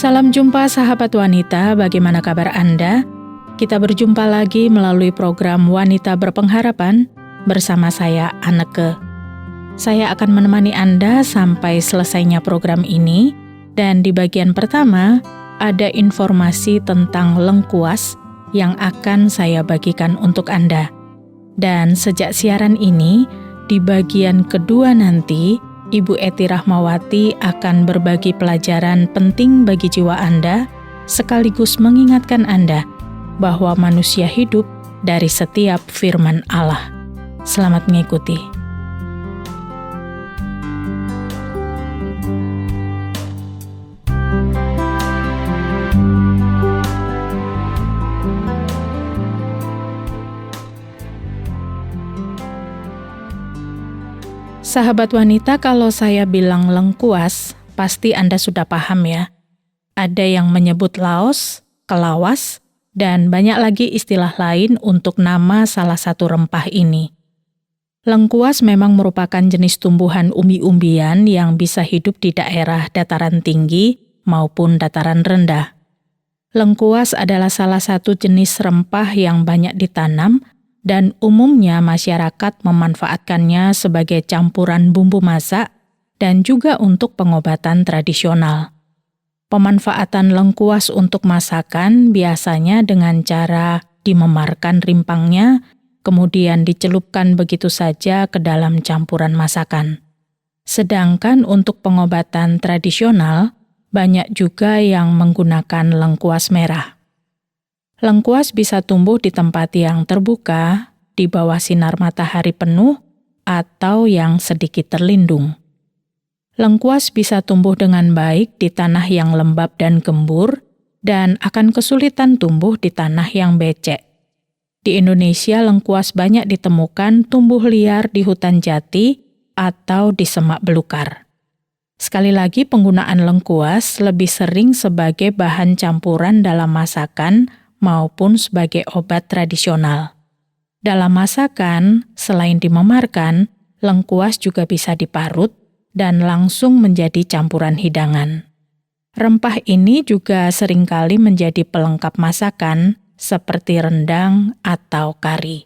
Salam jumpa sahabat wanita, bagaimana kabar Anda? Kita berjumpa lagi melalui program Wanita Berpengharapan bersama saya, Anneke. Saya akan menemani Anda sampai selesainya program ini, dan di bagian pertama ada informasi tentang lengkuas yang akan saya bagikan untuk Anda. Dan sejak siaran ini, di bagian kedua nanti, Ibu Eti Rahmawati akan berbagi pelajaran penting bagi jiwa Anda, sekaligus mengingatkan Anda bahwa manusia hidup dari setiap firman Allah. Selamat mengikuti. Sahabat wanita, kalau saya bilang lengkuas, pasti Anda sudah paham ya. Ada yang menyebut laos, kelawas, dan banyak lagi istilah lain untuk nama salah satu rempah ini. Lengkuas memang merupakan jenis tumbuhan umbi-umbian yang bisa hidup di daerah dataran tinggi maupun dataran rendah. Lengkuas adalah salah satu jenis rempah yang banyak ditanam, dan umumnya masyarakat memanfaatkannya sebagai campuran bumbu masak dan juga untuk pengobatan tradisional. Pemanfaatan lengkuas untuk masakan biasanya dengan cara dimemarkan rimpangnya, kemudian dicelupkan begitu saja ke dalam campuran masakan. Sedangkan untuk pengobatan tradisional, banyak juga yang menggunakan lengkuas merah. Lengkuas bisa tumbuh di tempat yang terbuka, di bawah sinar matahari penuh, atau yang sedikit terlindung. Lengkuas bisa tumbuh dengan baik di tanah yang lembab dan gembur, dan akan kesulitan tumbuh di tanah yang becek. Di Indonesia, lengkuas banyak ditemukan tumbuh liar di hutan jati atau di semak belukar. Sekali lagi, penggunaan lengkuas lebih sering sebagai bahan campuran dalam masakan maupun sebagai obat tradisional. Dalam masakan, selain dimemarkan, lengkuas juga bisa diparut dan langsung menjadi campuran hidangan. Rempah ini juga seringkali menjadi pelengkap masakan seperti rendang atau kari.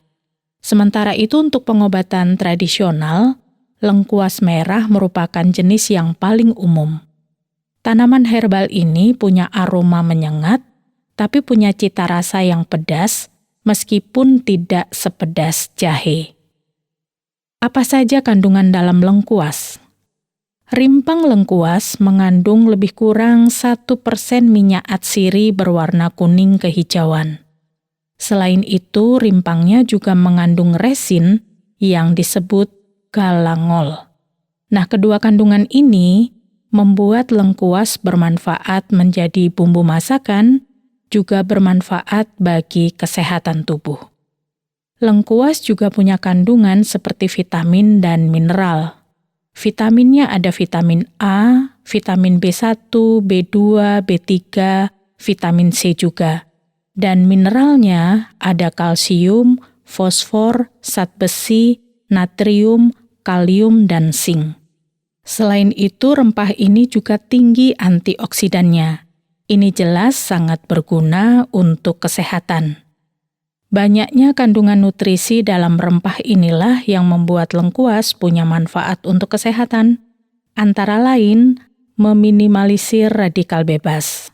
Sementara itu untuk pengobatan tradisional, lengkuas merah merupakan jenis yang paling umum. Tanaman herbal ini punya aroma menyengat, tapi punya cita rasa yang pedas, meskipun tidak sepedas jahe. Apa saja kandungan dalam lengkuas? Rimpang lengkuas mengandung lebih kurang 1% minyak atsiri berwarna kuning kehijauan. Selain itu, rimpangnya juga mengandung resin yang disebut galangol. Nah, kedua kandungan ini membuat lengkuas bermanfaat menjadi bumbu masakan, juga bermanfaat bagi kesehatan tubuh. Lengkuas juga punya kandungan seperti vitamin dan mineral. Vitaminnya ada vitamin A, vitamin B1, B2, B3, vitamin C juga. Dan mineralnya ada kalsium, fosfor, zat besi, natrium, kalium, dan zinc. Selain itu, rempah ini juga tinggi antioksidannya. Ini jelas sangat berguna untuk kesehatan. Banyaknya kandungan nutrisi dalam rempah inilah yang membuat lengkuas punya manfaat untuk kesehatan, antara lain meminimalisir radikal bebas.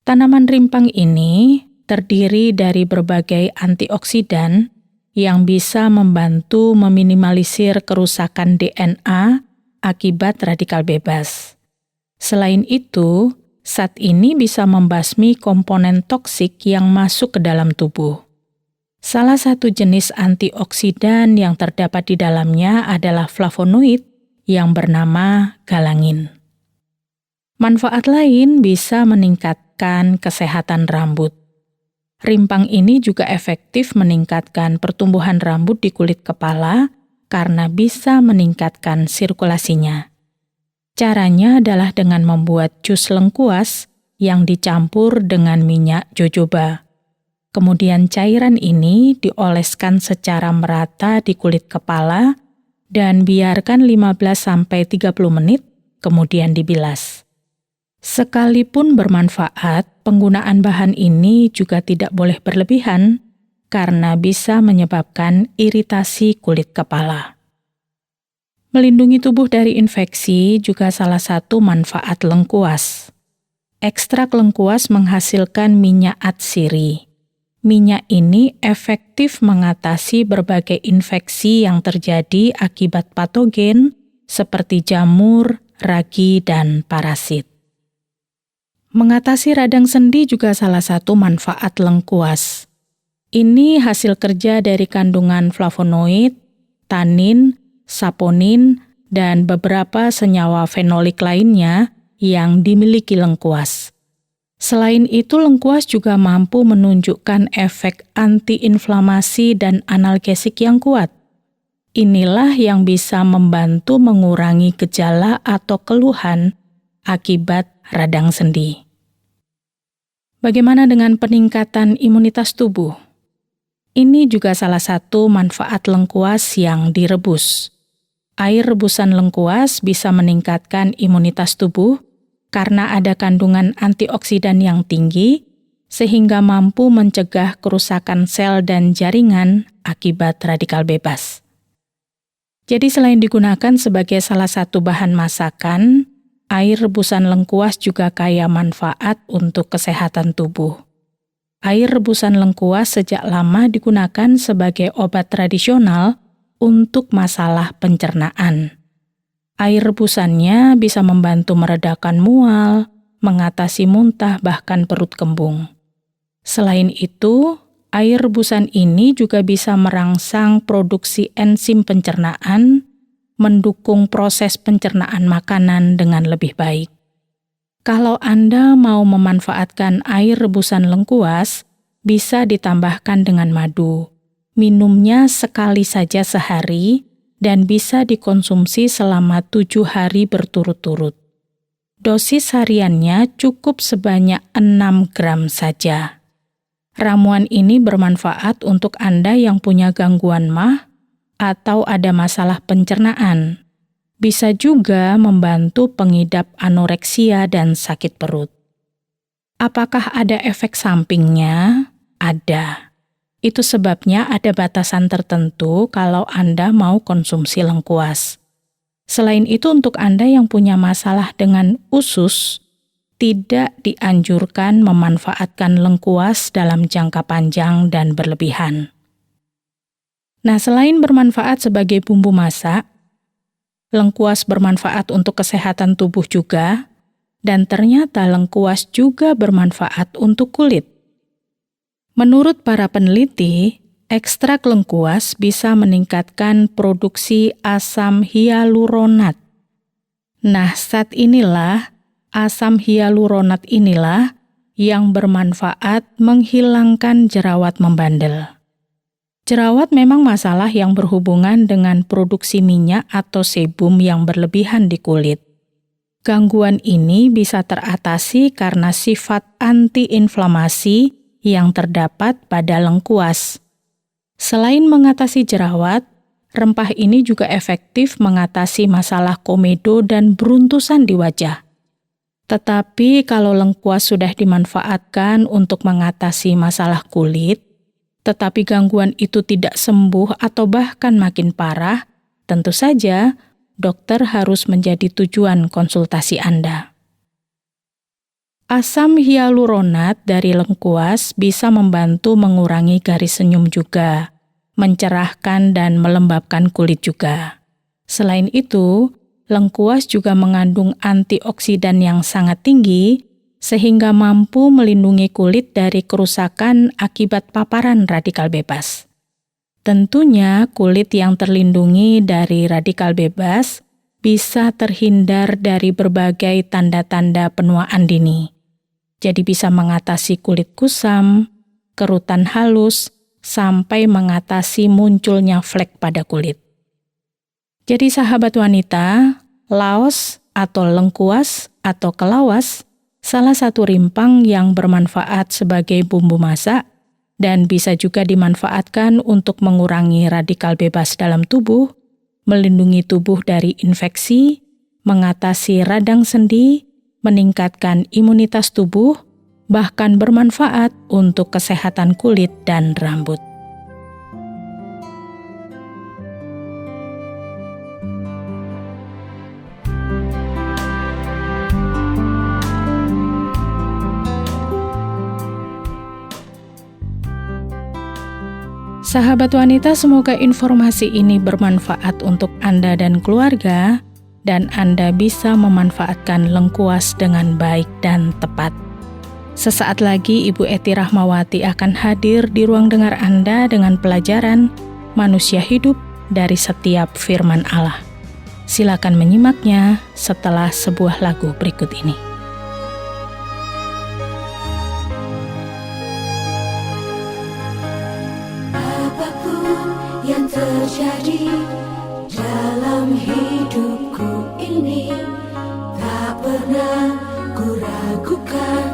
Tanaman rimpang ini terdiri dari berbagai antioksidan yang bisa membantu meminimalisir kerusakan DNA akibat radikal bebas. Selain itu, zat ini bisa membasmi komponen toksik yang masuk ke dalam tubuh. Salah satu jenis antioksidan yang terdapat di dalamnya adalah flavonoid yang bernama galangin. Manfaat lain bisa meningkatkan kesehatan rambut. Rimpang ini juga efektif meningkatkan pertumbuhan rambut di kulit kepala karena bisa meningkatkan sirkulasinya. Caranya adalah dengan membuat jus lengkuas yang dicampur dengan minyak jojoba. Kemudian cairan ini dioleskan secara merata di kulit kepala dan biarkan 15-30 menit, kemudian dibilas. Sekalipun bermanfaat, penggunaan bahan ini juga tidak boleh berlebihan karena bisa menyebabkan iritasi kulit kepala. Melindungi tubuh dari infeksi juga salah satu manfaat lengkuas. Ekstrak lengkuas menghasilkan minyak atsiri. Minyak ini efektif mengatasi berbagai infeksi yang terjadi akibat patogen seperti jamur, ragi, dan parasit. Mengatasi radang sendi juga salah satu manfaat lengkuas. Ini hasil kerja dari kandungan flavonoid, tanin, saponin, dan beberapa senyawa fenolik lainnya yang dimiliki lengkuas. Selain itu, lengkuas juga mampu menunjukkan efek antiinflamasi dan analgesik yang kuat. Inilah yang bisa membantu mengurangi gejala atau keluhan akibat radang sendi. Bagaimana dengan peningkatan imunitas tubuh? Ini juga salah satu manfaat lengkuas yang direbus. Air rebusan lengkuas bisa meningkatkan imunitas tubuh karena ada kandungan antioksidan yang tinggi, sehingga mampu mencegah kerusakan sel dan jaringan akibat radikal bebas. Jadi selain digunakan sebagai salah satu bahan masakan, air rebusan lengkuas juga kaya manfaat untuk kesehatan tubuh. Air rebusan lengkuas sejak lama digunakan sebagai obat tradisional untuk masalah pencernaan. Air rebusannya bisa membantu meredakan mual, mengatasi muntah, bahkan perut kembung. Selain itu, air rebusan ini juga bisa merangsang produksi enzim pencernaan, mendukung proses pencernaan makanan dengan lebih baik. Kalau Anda mau memanfaatkan air rebusan lengkuas, bisa ditambahkan dengan madu. Minumnya sekali saja sehari dan bisa dikonsumsi selama 7 hari berturut-turut. Dosis hariannya cukup sebanyak 6 gram saja. Ramuan ini bermanfaat untuk Anda yang punya gangguan MAH atau ada masalah pencernaan. Bisa juga membantu pengidap anoreksia dan sakit perut. Apakah ada efek sampingnya? Ada. Itu sebabnya ada batasan tertentu kalau Anda mau konsumsi lengkuas. Selain itu, untuk Anda yang punya masalah dengan usus, tidak dianjurkan memanfaatkan lengkuas dalam jangka panjang dan berlebihan. Nah, selain bermanfaat sebagai bumbu masak, lengkuas bermanfaat untuk kesehatan tubuh juga, dan ternyata lengkuas juga bermanfaat untuk kulit. Menurut para peneliti, ekstrak lengkuas bisa meningkatkan produksi asam hyaluronat. Nah, zat inilah, asam hyaluronat inilah yang bermanfaat menghilangkan jerawat membandel. Jerawat memang masalah yang berhubungan dengan produksi minyak atau sebum yang berlebihan di kulit. Gangguan ini bisa teratasi karena sifat antiinflamasi yang terdapat pada lengkuas. Selain mengatasi jerawat, rempah ini juga efektif mengatasi masalah komedo dan beruntusan di wajah. Tetapi kalau lengkuas sudah dimanfaatkan untuk mengatasi masalah kulit, tetapi gangguan itu tidak sembuh atau bahkan makin parah, tentu saja dokter harus menjadi tujuan konsultasi Anda. Asam hyaluronat dari lengkuas bisa membantu mengurangi garis senyum juga, mencerahkan dan melembabkan kulit juga. Selain itu, lengkuas juga mengandung antioksidan yang sangat tinggi, sehingga mampu melindungi kulit dari kerusakan akibat paparan radikal bebas. Tentunya kulit yang terlindungi dari radikal bebas bisa terhindar dari berbagai tanda-tanda penuaan dini. Jadi bisa mengatasi kulit kusam, kerutan halus, sampai mengatasi munculnya flek pada kulit. Jadi sahabat wanita, laos atau lengkuas atau kelawas salah satu rimpang yang bermanfaat sebagai bumbu masak dan bisa juga dimanfaatkan untuk mengurangi radikal bebas dalam tubuh, melindungi tubuh dari infeksi, mengatasi radang sendi, meningkatkan imunitas tubuh, bahkan bermanfaat untuk kesehatan kulit dan rambut. Sahabat wanita, semoga informasi ini bermanfaat untuk Anda dan keluarga, dan Anda bisa memanfaatkan lengkuas dengan baik dan tepat. Sesaat lagi Ibu Eti Rahmawati akan hadir di ruang dengar Anda dengan pelajaran Manusia Hidup dari setiap firman Allah. Silakan menyimaknya setelah sebuah lagu berikut ini. Yang terjadi dalam hidupku ini, tak pernah ku ragukan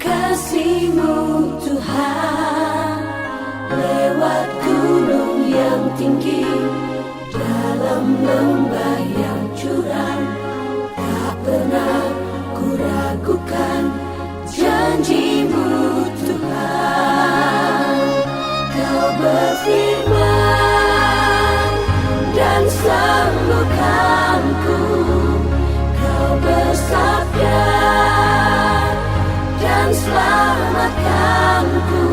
kasih-Mu Tuhan. Lewat gunung yang tinggi, dalam lembah yang curam, tak pernah ku ragukan janji-Mu Tuhan. Kau berfirman dan sembuhkanku, Kau bersabda dan selamatkanku.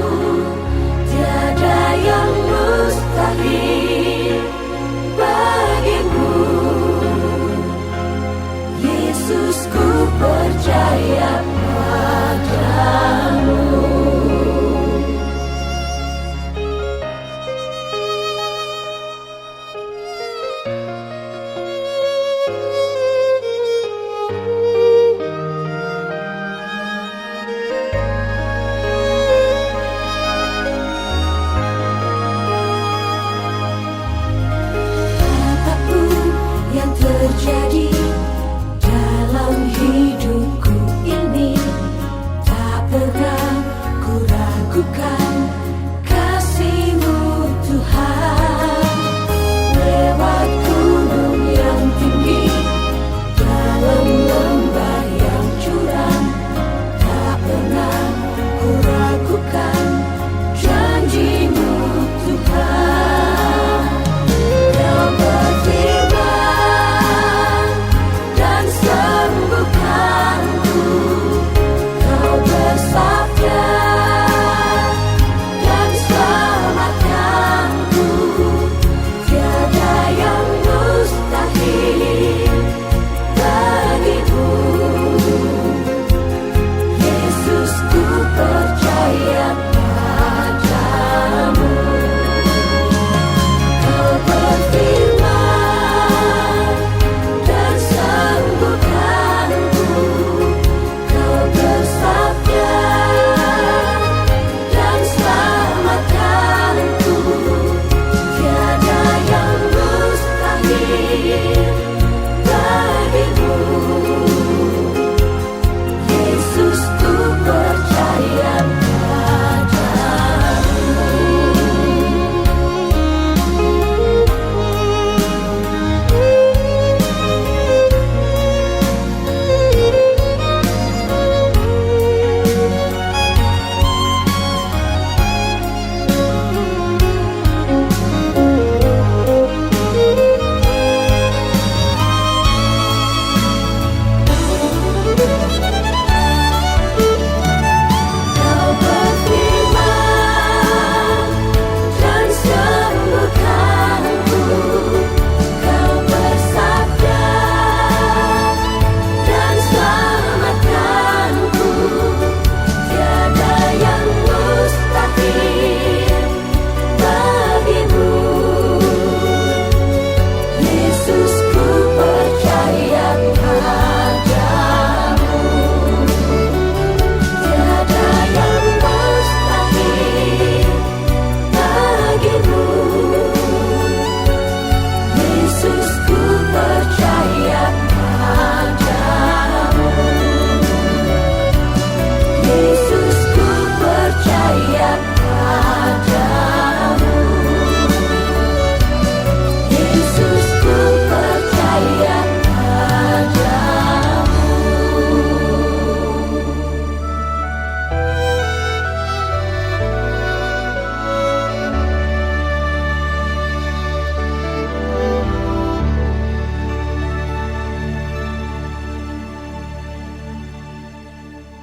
Tiada yang mustahil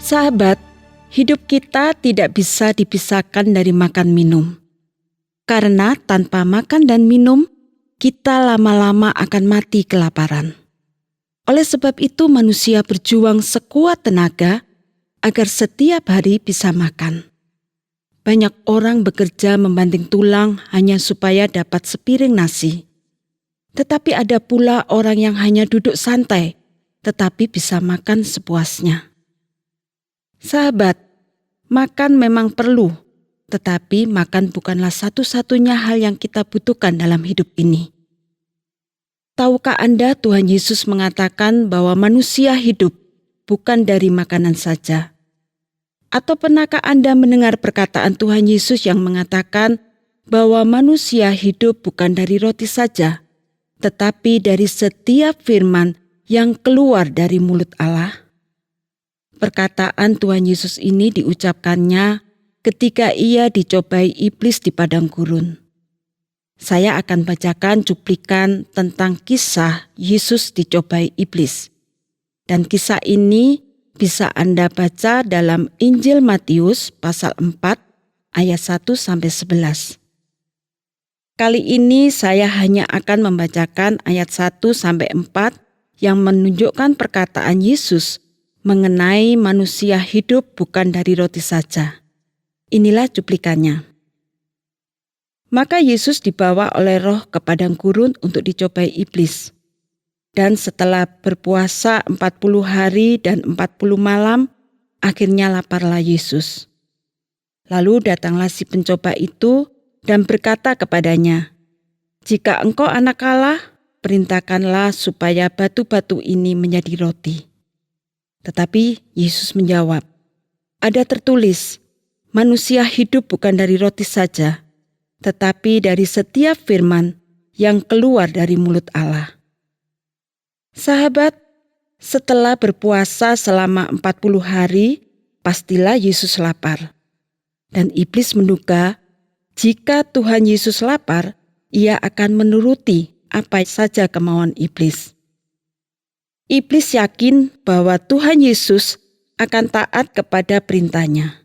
Sahabat, hidup kita tidak bisa dipisahkan dari makan minum. Karena tanpa makan dan minum, kita lama-lama akan mati kelaparan. Oleh sebab itu manusia berjuang sekuat tenaga agar setiap hari bisa makan. Banyak orang bekerja membanting tulang hanya supaya dapat sepiring nasi. Tetapi ada pula orang yang hanya duduk santai, tetapi bisa makan sepuasnya. Sahabat, makan memang perlu, tetapi makan bukanlah satu-satunya hal yang kita butuhkan dalam hidup ini. Tahukah Anda Tuhan Yesus mengatakan bahwa manusia hidup bukan dari makanan saja? Atau pernahkah Anda mendengar perkataan Tuhan Yesus yang mengatakan bahwa manusia hidup bukan dari roti saja, tetapi dari setiap firman yang keluar dari mulut Allah? Perkataan Tuhan Yesus ini diucapkannya ketika ia dicobai iblis di padang gurun. Saya akan bacakan cuplikan tentang kisah Yesus dicobai iblis. Dan kisah ini bisa Anda baca dalam Injil Matius pasal 4 ayat 1-11. Kali ini saya hanya akan membacakan ayat 1-4 yang menunjukkan perkataan Yesus mengenai manusia hidup bukan dari roti saja. Inilah cuplikannya. Maka Yesus dibawa oleh Roh ke padang gurun untuk dicobai iblis. Dan setelah berpuasa 40 hari dan 40 malam, akhirnya laparlah Yesus. Lalu datanglah si pencoba itu dan berkata kepadanya, "Jika engkau anak Allah, perintahkanlah supaya batu-batu ini menjadi roti." Tetapi Yesus menjawab, "Ada tertulis, manusia hidup bukan dari roti saja, tetapi dari setiap firman yang keluar dari mulut Allah." Sahabat, setelah berpuasa selama 40 hari, pastilah Yesus lapar. Dan iblis menduga, jika Tuhan Yesus lapar, ia akan menuruti apa saja kemauan iblis. Iblis yakin bahwa Tuhan Yesus akan taat kepada perintahnya.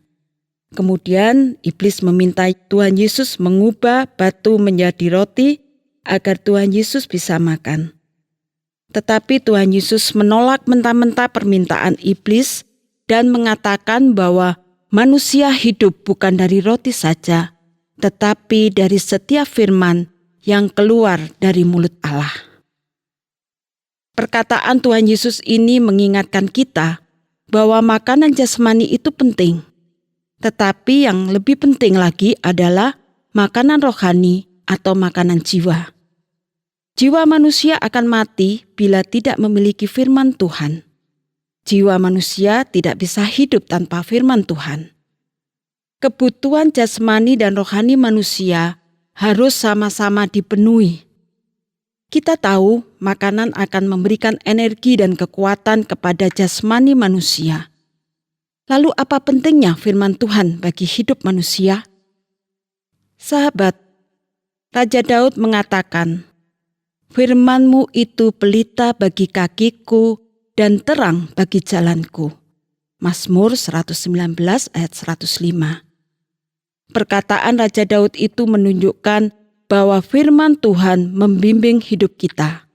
Kemudian iblis meminta Tuhan Yesus mengubah batu menjadi roti agar Tuhan Yesus bisa makan. Tetapi Tuhan Yesus menolak mentah-mentah permintaan iblis dan mengatakan bahwa manusia hidup bukan dari roti saja, tetapi dari setiap firman yang keluar dari mulut Allah. Perkataan Tuhan Yesus ini mengingatkan kita bahwa makanan jasmani itu penting. Tetapi yang lebih penting lagi adalah makanan rohani atau makanan jiwa. Jiwa manusia akan mati bila tidak memiliki firman Tuhan. Jiwa manusia tidak bisa hidup tanpa firman Tuhan. Kebutuhan jasmani dan rohani manusia harus sama-sama dipenuhi. Kita tahu makanan akan memberikan energi dan kekuatan kepada jasmani manusia. Lalu apa pentingnya firman Tuhan bagi hidup manusia? Sahabat, Raja Daud mengatakan, "Firman-Mu itu pelita bagi kakiku dan terang bagi jalanku." Mazmur 119 ayat 105. Perkataan Raja Daud itu menunjukkan bahwa firman Tuhan membimbing hidup kita.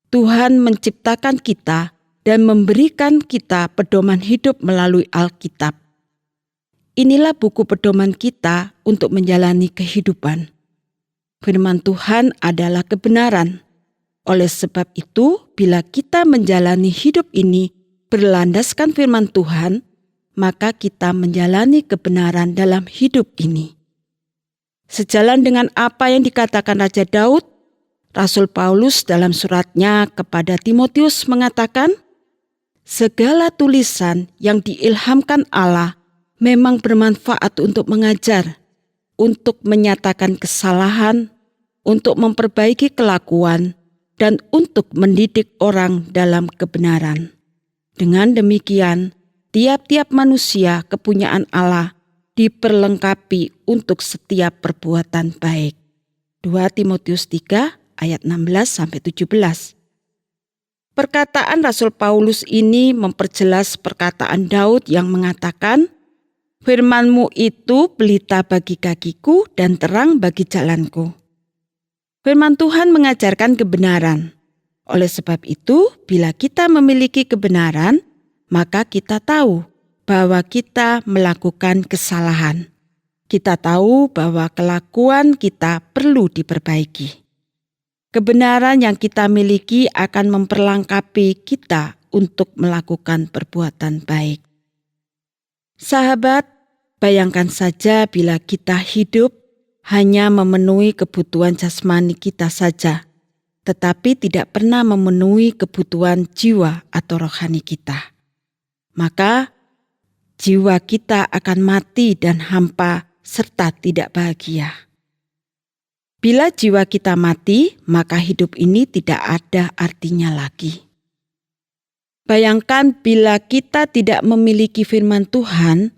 Tuhan menciptakan kita dan memberikan kita pedoman hidup melalui Alkitab. Inilah buku pedoman kita untuk menjalani kehidupan. Firman Tuhan adalah kebenaran. Oleh sebab itu, bila kita menjalani hidup ini berlandaskan firman Tuhan, maka kita menjalani kebenaran dalam hidup ini. Sejalan dengan apa yang dikatakan Raja Daud, Rasul Paulus dalam suratnya kepada Timotius mengatakan, segala tulisan yang diilhamkan Allah memang bermanfaat untuk mengajar, untuk menyatakan kesalahan, untuk memperbaiki kelakuan, dan untuk mendidik orang dalam kebenaran. Dengan demikian, tiap-tiap manusia kepunyaan Allah diperlengkapi untuk setiap perbuatan baik. 2 Timotius 3 ayat 16-17. Perkataan Rasul Paulus ini memperjelas perkataan Daud yang mengatakan, "Firman-Mu itu pelita bagi kakiku dan terang bagi jalanku." Firman Tuhan mengajarkan kebenaran. Oleh sebab itu, bila kita memiliki kebenaran, maka kita tahu bahwa kita melakukan kesalahan. Kita tahu bahwa kelakuan kita perlu diperbaiki. Kebenaran yang kita miliki akan memperlengkapi kita untuk melakukan perbuatan baik. Sahabat, bayangkan saja bila kita hidup hanya memenuhi kebutuhan jasmani kita saja, tetapi tidak pernah memenuhi kebutuhan jiwa atau rohani kita. Maka jiwa kita akan mati dan hampa serta tidak bahagia. Bila jiwa kita mati, maka hidup ini tidak ada artinya lagi. Bayangkan bila kita tidak memiliki firman Tuhan,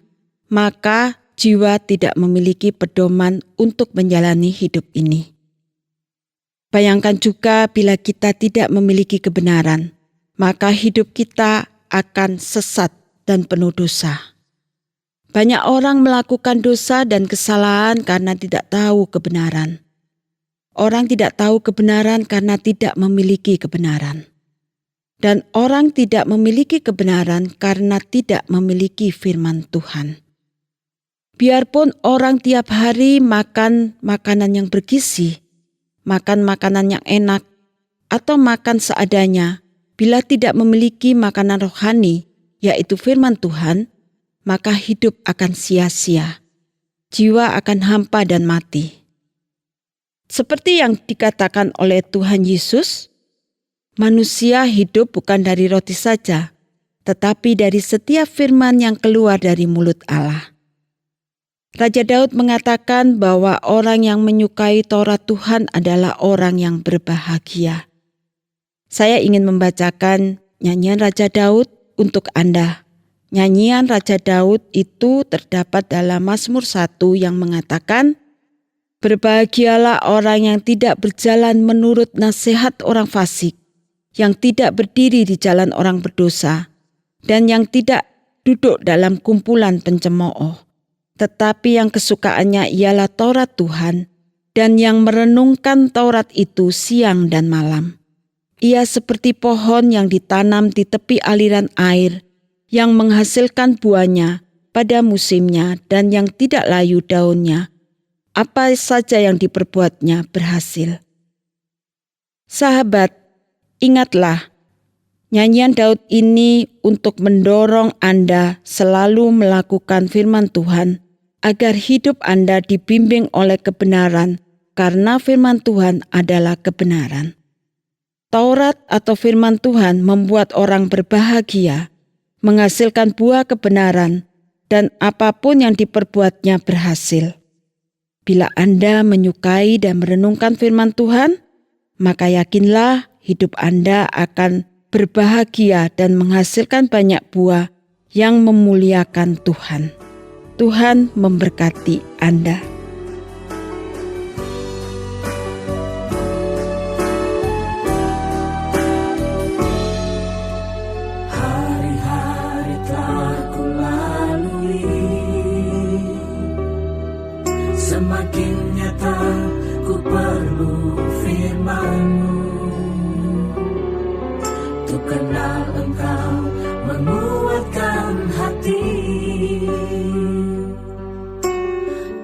maka jiwa tidak memiliki pedoman untuk menjalani hidup ini. Bayangkan juga bila kita tidak memiliki kebenaran, maka hidup kita akan sesat dan penuh dosa. Banyak orang melakukan dosa dan kesalahan karena tidak tahu kebenaran. Orang tidak tahu kebenaran karena tidak memiliki kebenaran. Dan orang tidak memiliki kebenaran karena tidak memiliki firman Tuhan. Biarpun orang tiap hari makan makanan yang bergizi, makan makanan yang enak, atau makan seadanya, bila tidak memiliki makanan rohani, yaitu firman Tuhan, maka hidup akan sia-sia. Jiwa akan hampa dan mati. Seperti yang dikatakan oleh Tuhan Yesus, manusia hidup bukan dari roti saja, tetapi dari setiap firman yang keluar dari mulut Allah. Raja Daud mengatakan bahwa orang yang menyukai Taurat Tuhan adalah orang yang berbahagia. Saya ingin membacakan nyanyian Raja Daud untuk Anda. Nyanyian Raja Daud itu terdapat dalam Mazmur 1 yang mengatakan, "Berbahagialah orang yang tidak berjalan menurut nasihat orang fasik, yang tidak berdiri di jalan orang berdosa, dan yang tidak duduk dalam kumpulan pencemooh. Tetapi yang kesukaannya ialah Taurat Tuhan, dan yang merenungkan Taurat itu siang dan malam. Ia seperti pohon yang ditanam di tepi aliran air, yang menghasilkan buahnya pada musimnya dan yang tidak layu daunnya. Apa saja yang diperbuatnya berhasil." Sahabat, ingatlah, nyanyian Daud ini untuk mendorong Anda selalu melakukan firman Tuhan, agar hidup Anda dibimbing oleh kebenaran, karena firman Tuhan adalah kebenaran. Taurat atau firman Tuhan membuat orang berbahagia, menghasilkan buah kebenaran, dan apapun yang diperbuatnya berhasil. Bila Anda menyukai dan merenungkan firman Tuhan, maka yakinlah hidup Anda akan berbahagia dan menghasilkan banyak buah yang memuliakan Tuhan. Tuhan memberkati Anda. Hari-hari telah ku lalui, semakin nyata ku perlu firman-Mu. Untuk kenal Engkau menguatkan hati.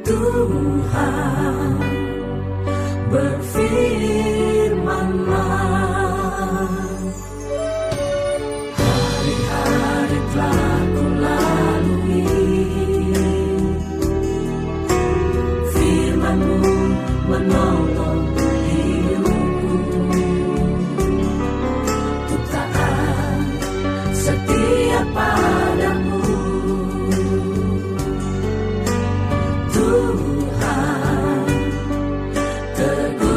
Tuhan, berfirman-Lah. Hari-hari telah ku lalui, firman-Mu menolong hidupku. Untuk taat setia padamu. Tuhan, teguhkanlah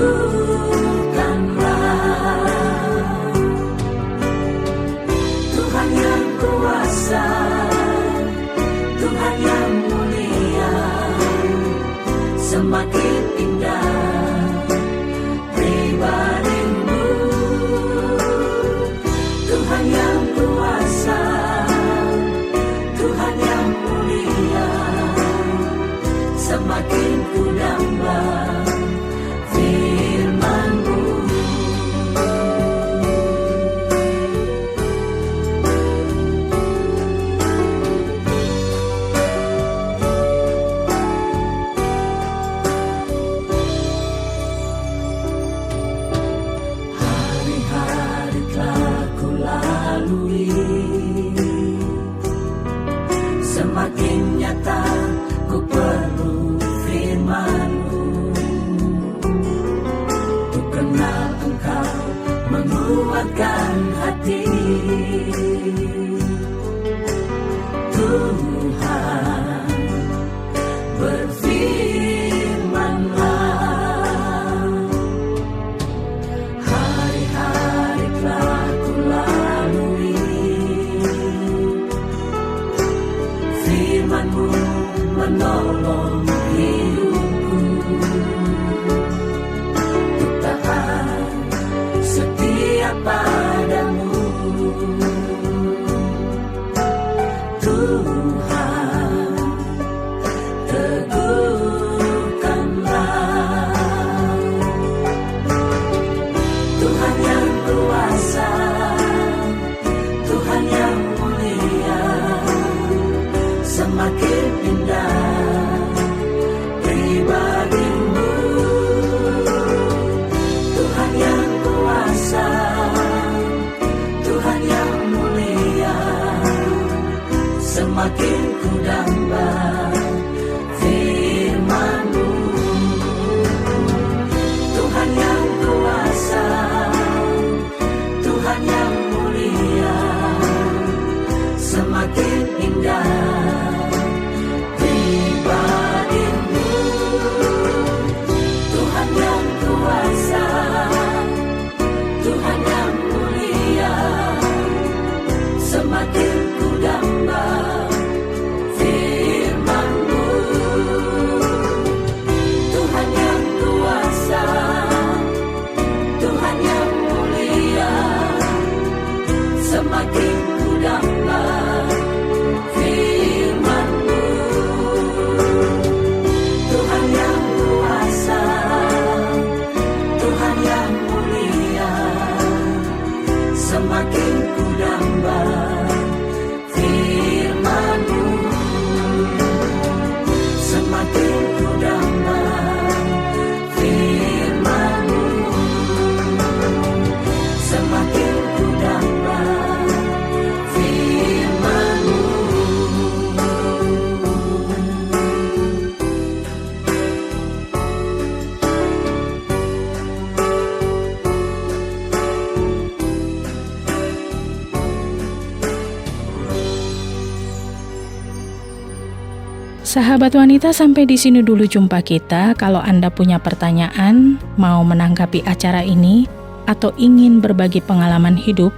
Sahabat wanita, sampai di sini dulu jumpa kita. Kalau Anda punya pertanyaan, mau menanggapi acara ini, atau ingin berbagi pengalaman hidup,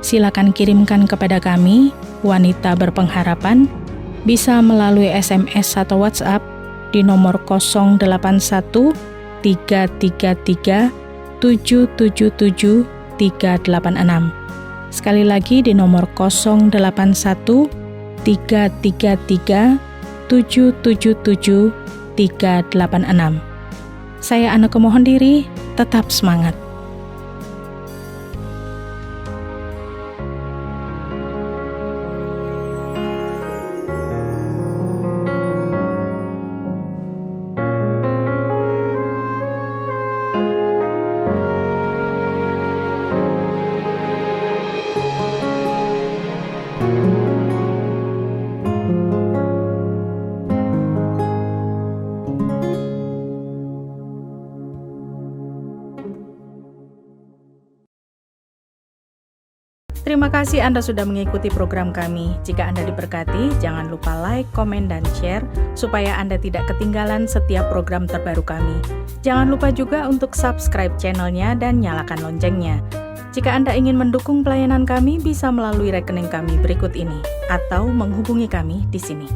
silakan kirimkan kepada kami, Wanita Berpengharapan, bisa melalui SMS atau WhatsApp di nomor 081 333 777 386. Sekali lagi di nomor 081 333 777 386. Saya Aneke mohon diri, tetap semangat. Terima kasih Anda sudah mengikuti program kami. Jika Anda diberkati, jangan lupa like, komen, dan share supaya Anda tidak ketinggalan setiap program terbaru kami. Jangan lupa juga untuk subscribe channelnya dan nyalakan loncengnya. Jika Anda ingin mendukung pelayanan kami, bisa melalui rekening kami berikut ini atau menghubungi kami di sini.